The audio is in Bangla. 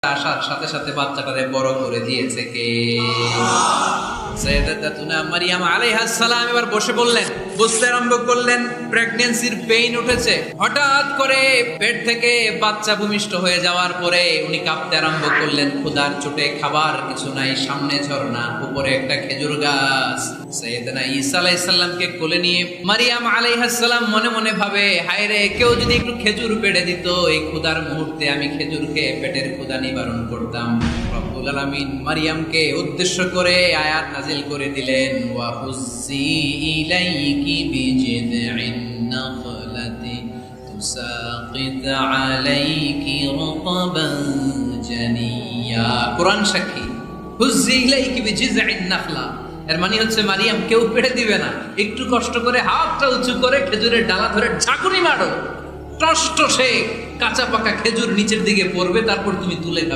আসার সাথে সাথে বাচ্চাটারে বড় করে দিয়েছে কে? সাইয়্যিদাতুনা মারইয়াম আলাইহাস সালাম এবার বসে বললেন, বুঝতে আরম্ভ করলেন প্রেগন্যান্সির পেইন উঠেছে। হঠাৎ করে পেট থেকে বাচ্চা ভূমিষ্ঠ হয়ে যাওয়ার পরে উনি কাঁপতে আরম্ভ করলেন। ক্ষুধার চোটে খাবার কিছু নাই, সামনে ঝর্ণা, উপরে একটা খেজুর গাছ। সাইয়্যিদানা ঈসা আলাইহিস সালামকে কোলে নিয়ে মারইয়াম আলাইহাস সালাম মনে মনে ভাবে, হায় রে, কেউ যদি একটু খেজুর পেড়ে দিত, এই ক্ষুধার মুহূর্তে আমি খেজুর খেয়ে পেটের ক্ষুধা নিবারণ করতাম। রব্বুল আলামিন মারইয়ামকে উদ্দেশ্য করে আয়াত নাজিল করে দিলেন, ওয়া হুজ্জি ইলাইকি বিজিদইন নাখলাতি তুসাকিত আলাইকি রাতাবান জানিয়া। কোরআন সাক্ষী, হুজ্জি ইলাইকি বিজিদইন নাখলা এর মানে হচ্ছে মারিয়াম কেউ পেড়ে দিবে না, একটু কষ্ট করে হাতটা উঁচু করে খেজুরের ডালা ধরে ঝাঁকুনি মারো, টস টসে কাঁচা পাকা খেজুর নিচের দিকে পড়বে, তারপর তুমি তুলে খাবে।